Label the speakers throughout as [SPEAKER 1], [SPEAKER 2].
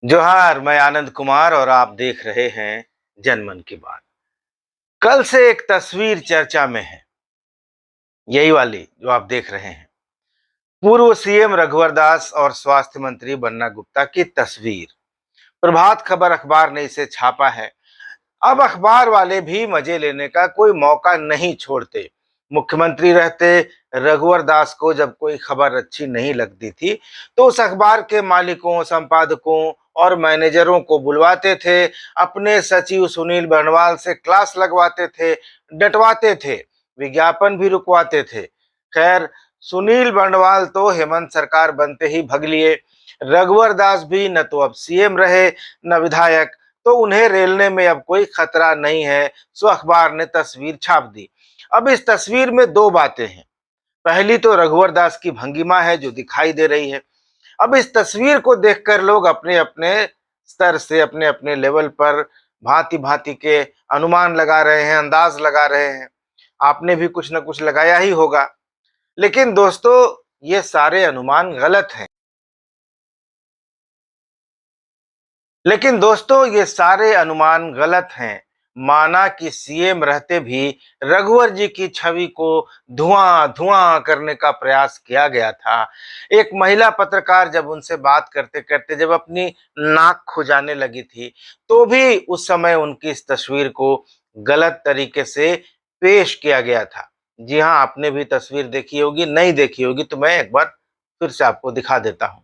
[SPEAKER 1] जोहार, मैं आनंद कुमार और आप देख रहे हैं जनमन की बात। कल से एक तस्वीर चर्चा में है, यही वाली जो आप देख रहे हैं। पूर्व सीएम रघुवर दास और स्वास्थ्य मंत्री बन्ना गुप्ता की तस्वीर। प्रभात खबर अखबार ने इसे छापा है। अब अखबार वाले भी मजे लेने का कोई मौका नहीं छोड़ते। मुख्यमंत्री रहते रघुवर दास को जब कोई खबर अच्छी नहीं लगती थी तो उस अखबार के मालिकों, संपादकों और मैनेजरों को बुलवाते थे, अपने सचिव सुनील बर्णवाल से क्लास लगवाते थे, डटवाते थे, विज्ञापन भी रुकवाते थे। खैर, सुनील बर्णवाल तो हेमंत सरकार बनते ही भग लिए। रघुवर दास भी न तो अब सीएम रहे न विधायक, तो उन्हें रेलने में अब कोई खतरा नहीं है, सो अखबार ने तस्वीर छाप दी। अब इस तस्वीर में दो बातें हैं। पहली तो रघुवर दास की भंगिमा है जो दिखाई दे रही है। अब इस तस्वीर को देखकर लोग अपने अपने स्तर से, अपने अपने लेवल पर भांति भांति के अनुमान लगा रहे हैं, अंदाज लगा रहे हैं। आपने भी कुछ ना कुछ लगाया ही होगा। लेकिन दोस्तों, ये सारे अनुमान गलत हैं। लेकिन दोस्तों, ये सारे अनुमान गलत हैं। माना कि सीएम रहते भी रघुवर जी की छवि को धुआं धुआं करने का प्रयास किया गया था। एक महिला पत्रकार जब उनसे बात करते करते जब अपनी नाक खुजाने लगी थी, तो भी उस समय उनकी इस तस्वीर को गलत तरीके से पेश किया गया था। जी हाँ, आपने भी तस्वीर देखी होगी, नहीं देखी होगी तो मैं एक बार फिर से आपको दिखा देता हूँ।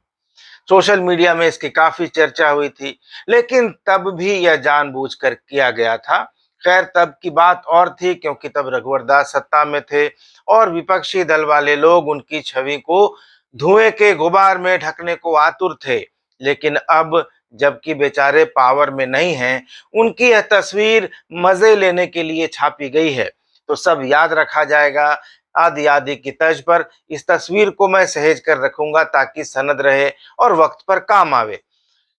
[SPEAKER 1] सोशल मीडिया में इसकी काफी चर्चा हुई थी, लेकिन तब भी यह जानबूझकर किया गया था। खैर, तब की बात और थी क्योंकि तब रघुवर दास सत्ता में थे और विपक्षी दल वाले लोग उनकी छवि को धुएं के गुबार में ढकने को आतुर थे। लेकिन अब जबकि बेचारे पावर में नहीं हैं, उनकी यह तस्वीर मजे लेने के लिए छापी गई है, तो सब याद रखा जाएगा। आदि आदि की तर्ज पर इस तस्वीर को मैं सहेज कर रखूंगा ताकि सनद रहे और वक्त पर काम आवे।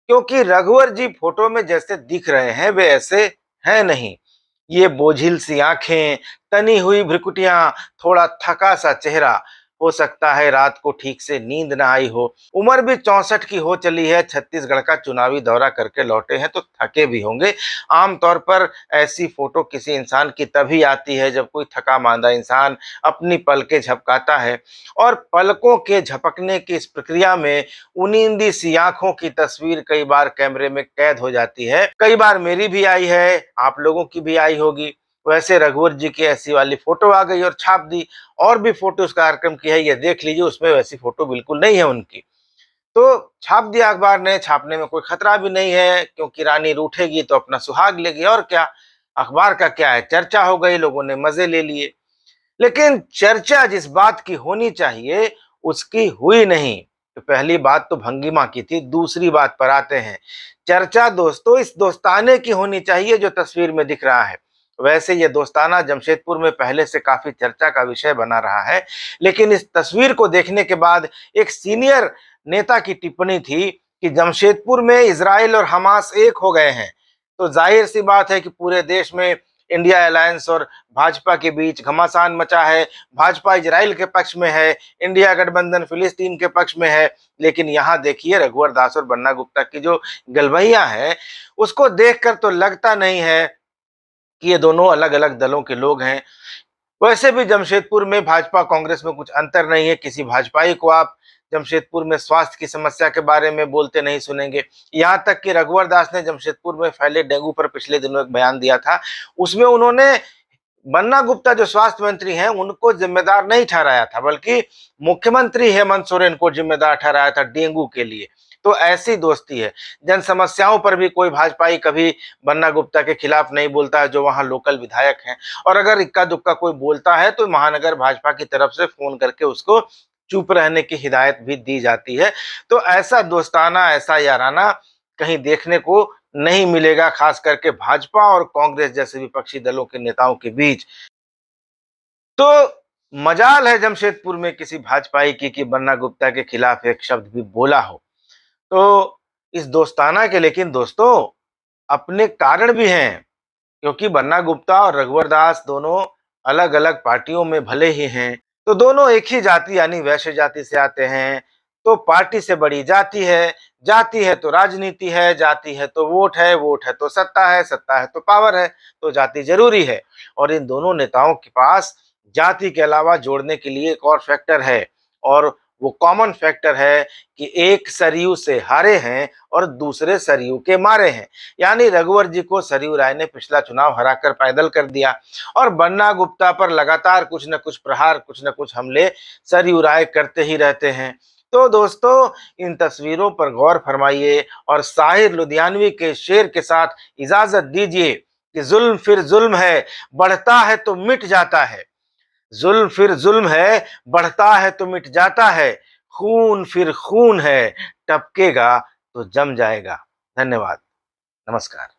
[SPEAKER 1] क्योंकि रघुवर जी फोटो में जैसे दिख रहे हैं वे ऐसे हैं नहीं। ये बोझिल सी आंखें, तनी हुई भ्रुकुटियां, थोड़ा थका सा चेहरा, हो सकता है रात को ठीक से नींद ना आई हो। उम्र भी 64 की हो चली है, छत्तीसगढ़ का चुनावी दौरा करके लौटे हैं तो थके भी होंगे। आमतौर पर ऐसी फोटो किसी इंसान की तभी आती है जब कोई थका मांदा इंसान अपनी पलकें झपकाता है, और पलकों के झपकने की इस प्रक्रिया में उनींदी सी आंखों की तस्वीर कई बार कैमरे में कैद हो जाती है। कई बार मेरी भी आई है, आप लोगों की भी आई होगी। वैसे रघुवर जी की ऐसी वाली फोटो आ गई और छाप दी। और भी फोटो उस कार्यक्रम की है, ये देख लीजिए, उसमें वैसी फोटो बिल्कुल नहीं है उनकी। तो छाप दिया अखबार ने, छापने में कोई खतरा भी नहीं है क्योंकि रानी रूठेगी तो अपना सुहाग लेगी, और क्या। अखबार का क्या है, चर्चा हो गई, लोगों ने मजे ले लिए। लेकिन चर्चा जिस बात की होनी चाहिए उसकी हुई नहीं। तो पहली बात तो भंगिमा की थी, दूसरी बात पर आते हैं। चर्चा दोस्तों इस दोस्ताने की होनी चाहिए जो तस्वीर में दिख रहा है। वैसे ये दोस्ताना जमशेदपुर में पहले से काफी चर्चा का विषय बना रहा है, लेकिन इस तस्वीर को देखने के बाद एक सीनियर नेता की टिप्पणी थी कि जमशेदपुर में इजराइल और हमास एक हो गए हैं। तो जाहिर सी बात है कि पूरे देश में इंडिया अलायंस और भाजपा के बीच घमासान मचा है। भाजपा इजराइल के पक्ष में है, इंडिया गठबंधन फिलिस्तीन के पक्ष में है। लेकिन यहाँ देखिए रघुवर दास और बन्ना गुप्ता की जो गलबैया है, उसको देखकर तो लगता नहीं है कि ये दोनों अलग अलग दलों के लोग हैं। वैसे भी जमशेदपुर में भाजपा कांग्रेस में कुछ अंतर नहीं है। किसी भाजपाई को आप जमशेदपुर में स्वास्थ्य की समस्या के बारे में बोलते नहीं सुनेंगे। यहाँ तक कि रघुवर दास ने जमशेदपुर में फैले डेंगू पर पिछले दिनों एक बयान दिया था, उसमें उन्होंने बन्ना गुप्ता जो स्वास्थ्य मंत्री हैं उनको जिम्मेदार नहीं ठहराया था, बल्कि मुख्यमंत्री हेमंत सोरेन को जिम्मेदार ठहराया था डेंगू के लिए। तो ऐसी दोस्ती है। जन समस्याओं पर भी कोई भाजपाई कभी बन्ना गुप्ता के खिलाफ नहीं बोलता है जो वहां लोकल विधायक हैं, और अगर इक्का दुक्का कोई बोलता है तो महानगर भाजपा की तरफ से फोन करके उसको चुप रहने की हिदायत भी दी जाती है। तो ऐसा दोस्ताना, ऐसा याराना कहीं देखने को नहीं मिलेगा, खास करके भाजपा और कांग्रेस जैसे विपक्षी दलों के नेताओं के बीच। तो मजाल है जमशेदपुर में किसी भाजपाई की कि बन्ना गुप्ता के खिलाफ एक शब्द भी बोला हो। तो इस दोस्ताना के लेकिन दोस्तों अपने कारण भी हैं, क्योंकि बन्ना गुप्ता और रघुवर दास दोनों अलग अलग पार्टियों में भले ही हैं, तो दोनों एक ही जाति यानी वैश्य जाति से आते हैं। तो पार्टी से बड़ी जाति है, जाति है तो राजनीति है, जाति है तो वोट है तो सत्ता है तो पावर है, तो जाति जरूरी है। और इन दोनों नेताओं के पास जाति के अलावा जोड़ने के लिए एक और फैक्टर है, और वो कॉमन फैक्टर है कि एक सरयू से हारे हैं और दूसरे सरयू के मारे हैं। यानी रघुवर जी को सरयू राय ने पिछला चुनाव हराकर पैदल कर दिया, और बन्ना गुप्ता पर लगातार कुछ न कुछ प्रहार, कुछ न कुछ हमले सरयू राय करते ही रहते हैं। तो दोस्तों, इन तस्वीरों पर गौर फरमाइए और साहिर लुधियानवी के शेर के साथ इजाजत दीजिए कि जुल्म फिर जुल्म है, बढ़ता है तो मिट जाता है। जुल्म फिर जुल्म है, बढ़ता है तो मिट जाता है। खून फिर खून है, टपकेगा तो जम जाएगा। धन्यवाद। नमस्कार।